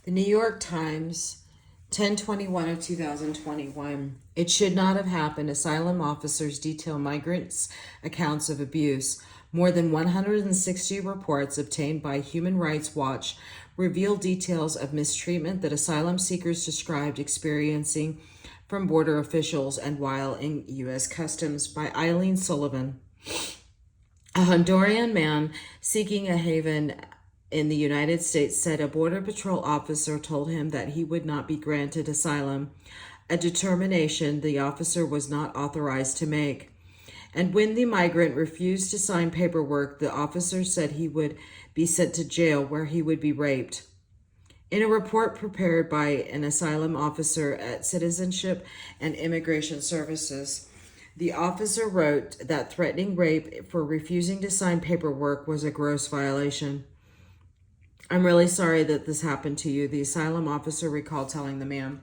The New York Times, 10/21 of 2021. It should not have happened. Asylum officers detail migrants' accounts of abuse. More than 160 reports obtained by Human Rights Watch reveal details of mistreatment that asylum seekers described experiencing from border officials and while in U.S. Customs by Eileen Sullivan. A Honduran man seeking a haven in the United States said a Border Patrol officer told him that he would not be granted asylum, a determination the officer was not authorized to make. And when the migrant refused to sign paperwork, the officer said he would be sent to jail where he would be raped. In a report prepared by an asylum officer at Citizenship and Immigration Services, the officer wrote that threatening rape for refusing to sign paperwork was a gross violation. I'm really sorry that this happened to you, the asylum officer recalled telling the man.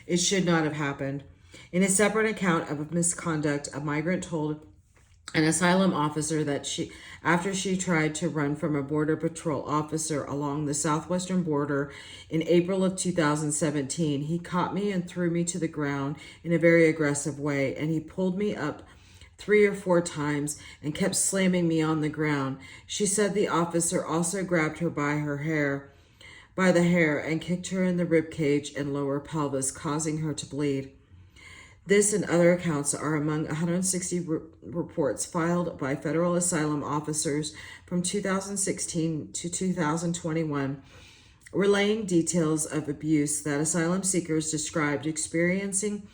It should not have happened. In a separate account of misconduct, a migrant told an asylum officer that after she tried to run from a Border Patrol officer along the southwestern border in April of 2017, he caught me and threw me to the ground in a very aggressive way, and he pulled me up 3 or 4 times and kept slamming me on the ground. She said the officer also grabbed her by the hair and kicked her in the rib cage and lower pelvis, causing her to bleed. This and other accounts are among 160 reports filed by federal asylum officers from 2016 to 2021, relaying details of abuse that asylum seekers described experiencing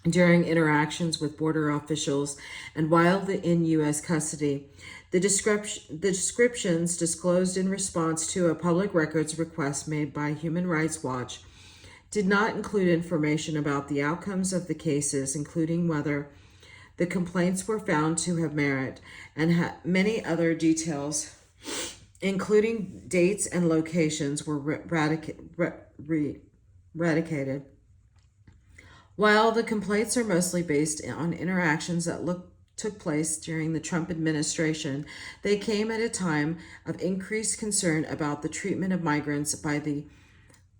during interactions with border officials and while in U.S. custody. The descriptions disclosed in response to a public records request made by Human Rights Watch did not include information about the outcomes of the cases, including whether the complaints were found to have merit, and many other details, including dates and locations, were eradicated. While the complaints are mostly based on interactions that took place during the Trump administration, they came at a time of increased concern about the treatment of migrants by the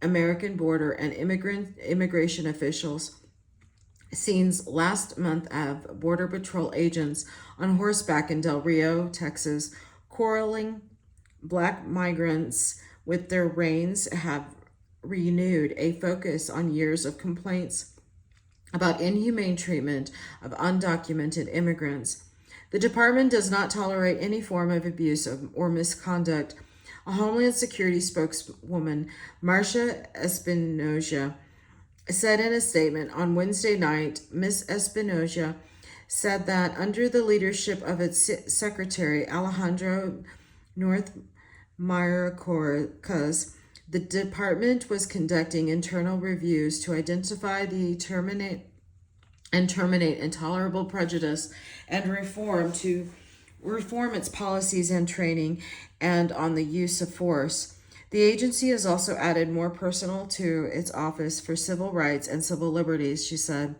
American border and immigration officials. Scenes last month of Border Patrol agents on horseback in Del Rio, Texas, quarreling black migrants with their reins have renewed a focus on years of complaints about inhumane treatment of undocumented immigrants. The department does not tolerate any form of abuse or misconduct. A Homeland Security spokeswoman, Marcia Espinoza, said in a statement on Wednesday night. Ms. Espinoza said that under the leadership of its secretary, Alejandro Mayorkas, the department was conducting internal reviews to identify the terminate intolerable prejudice and reform its policies and training and on the use of force. The agency has also added more personnel to its Office for Civil Rights and Civil Liberties, she said,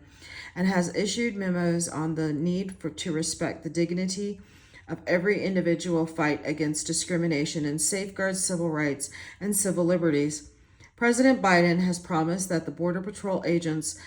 and has issued memos on the need to respect the dignity of every individual, fight against discrimination, and safeguard civil rights and civil liberties. President Biden has promised that the Border Patrol agents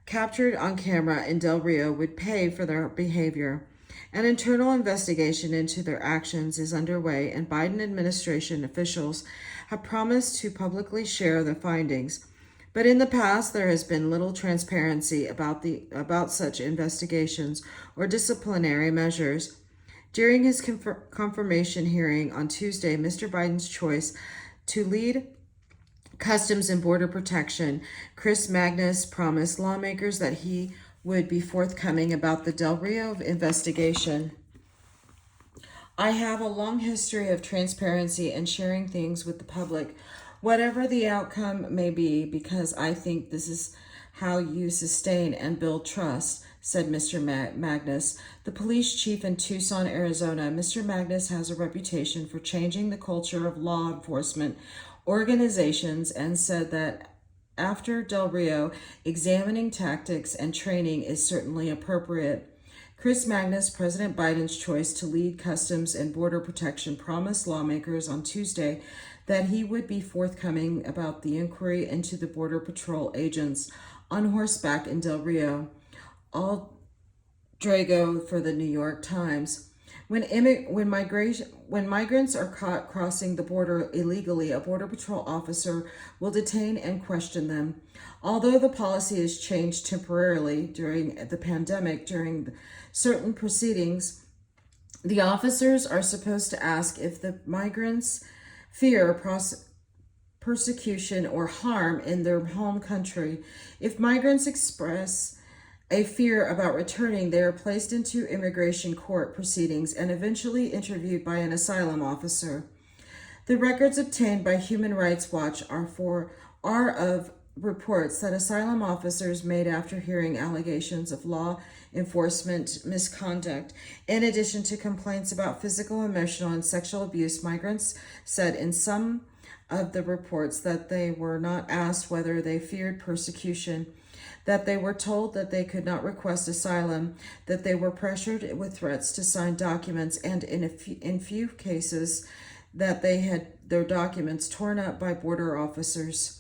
captured on camera in Del Rio would pay for their behavior. An internal investigation into their actions is underway, and Biden administration officials have promised to publicly share the findings. But in the past, there has been little transparency about such investigations or disciplinary measures. During his confirmation hearing on Tuesday, Mr. Biden's choice to lead Customs and Border Protection, Chris Magnus, promised lawmakers that he would be forthcoming about the Del Rio investigation. I have a long history of transparency and sharing things with the public, whatever the outcome may be, because I think this is how you sustain and build trust, said Mr. Magnus, the police chief in Tucson, Arizona. Mr. Magnus has a reputation for changing the culture of law enforcement organizations and said that after Del Rio, examining tactics and training is certainly appropriate. Chris Magnus, President Biden's choice to lead Customs and Border Protection, promised lawmakers on Tuesday that he would be forthcoming about the inquiry into the Border Patrol agents on horseback in Del Rio. All Drago for the New York Times. When migrants are caught crossing the border illegally, a Border Patrol officer will detain and question them. Although the policy has changed temporarily during the pandemic, during certain proceedings, the officers are supposed to ask if the migrants fear persecution or harm in their home country. If migrants express a fear about returning, they are placed into immigration court proceedings and eventually interviewed by an asylum officer. The records obtained by Human Rights Watch are of reports that asylum officers made after hearing allegations of law enforcement misconduct. In addition to complaints about physical, emotional, and sexual abuse, migrants said in some of the reports that they were not asked whether they feared persecution, that they were told that they could not request asylum, that they were pressured with threats to sign documents, and in few cases that they had their documents torn up by border officers.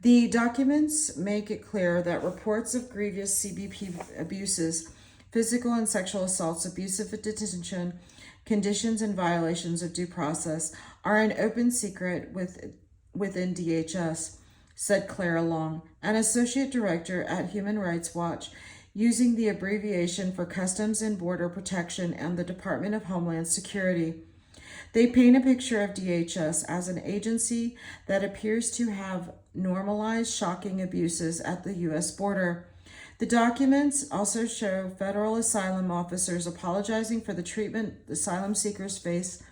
The documents make it clear that reports of grievous CBP abuses, physical and sexual assaults, abusive detention, conditions and violations of due process are an open secret within DHS, said Clara Long, an associate director at Human Rights Watch, using the abbreviation for Customs and Border Protection and the Department of Homeland Security. They paint a picture of DHS as an agency that appears to have normalized shocking abuses at the U.S. border. The documents also show federal asylum officers apologizing for the treatment asylum seekers face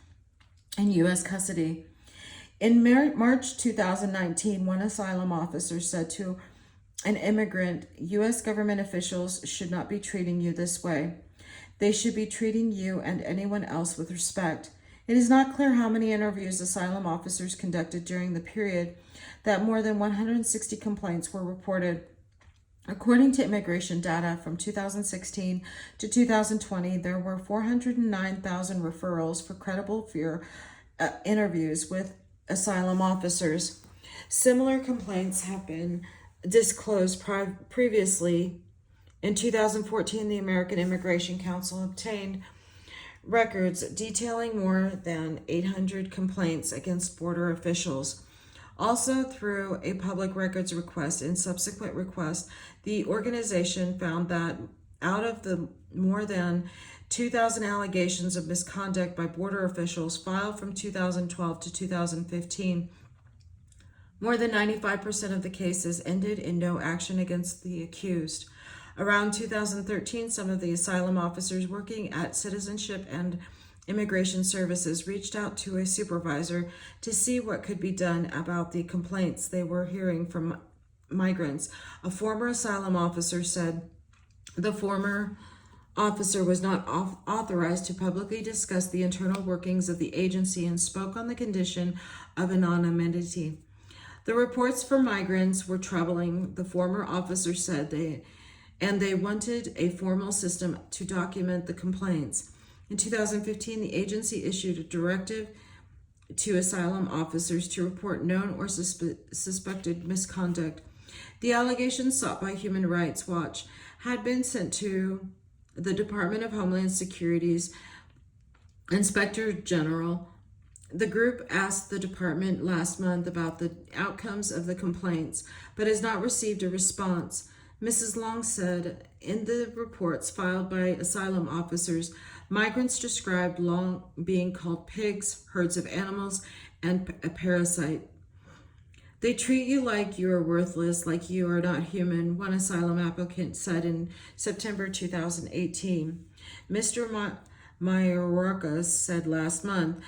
in U.S. custody. In March 2019, one asylum officer said to an immigrant, "U.S. government officials should not be treating you this way. They should be treating you and anyone else with respect." It is not clear how many interviews asylum officers conducted during the period that more than 160 complaints were reported. According to immigration data from 2016 to 2020, there were 409,000 referrals for credible fear interviews with asylum officers. Similar complaints have been disclosed previously. In 2014, the American Immigration Council obtained records detailing more than 800 complaints against border officials. Also, through a public records request and subsequent request, the organization found that out of the more than 2,000 allegations of misconduct by border officials filed from 2012 to 2015, more than 95% of the cases ended in no action against the accused. Around 2013, some of the asylum officers working at Citizenship and Immigration Services reached out to a supervisor to see what could be done about the complaints they were hearing from migrants. A former asylum officer said the former officer was not authorized to publicly discuss the internal workings of the agency and spoke on the condition of anonymity. The reports from migrants were troubling, the former officer said, they wanted a formal system to document the complaints. In 2015, the agency issued a directive to asylum officers to report known or suspected misconduct. The allegations sought by Human Rights Watch had been sent to the Department of Homeland Security's Inspector General. The group asked the department last month about the outcomes of the complaints, but has not received a response. Mrs. Long said in the reports filed by asylum officers, migrants described Long being called pigs, herds of animals, and a parasite. They treat you like you are worthless, like you are not human, one asylum applicant said in September 2018. Mr. Mayorkas said last month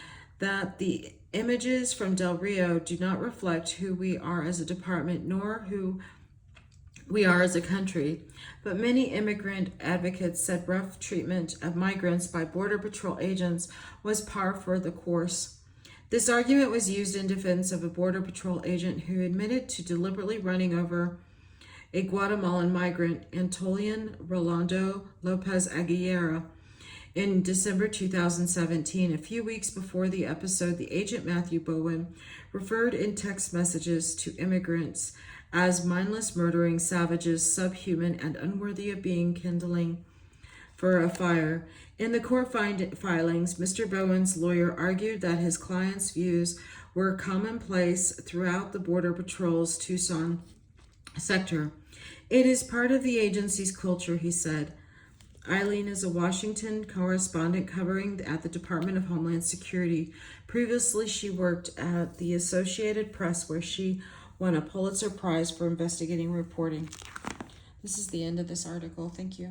that the images from Del Rio do not reflect who we are as a department nor who we are as a country, but many immigrant advocates said rough treatment of migrants by Border Patrol agents was par for the course. This argument was used in defense of a Border Patrol agent who admitted to deliberately running over a Guatemalan migrant, Antolian Rolando Lopez Aguilera, In December 2017, a few weeks before the episode, the agent Matthew Bowen referred in text messages to immigrants as mindless murdering savages, subhuman and unworthy of being kindling for a fire. In the court filings, Mr. Bowen's lawyer argued that his client's views were commonplace throughout the Border Patrol's Tucson sector. It is part of the agency's culture, he said. Eileen is a Washington correspondent covering at the Department of Homeland Security. Previously, she worked at the Associated Press, where she won a Pulitzer Prize for investigating reporting. This is the end of this article. Thank you.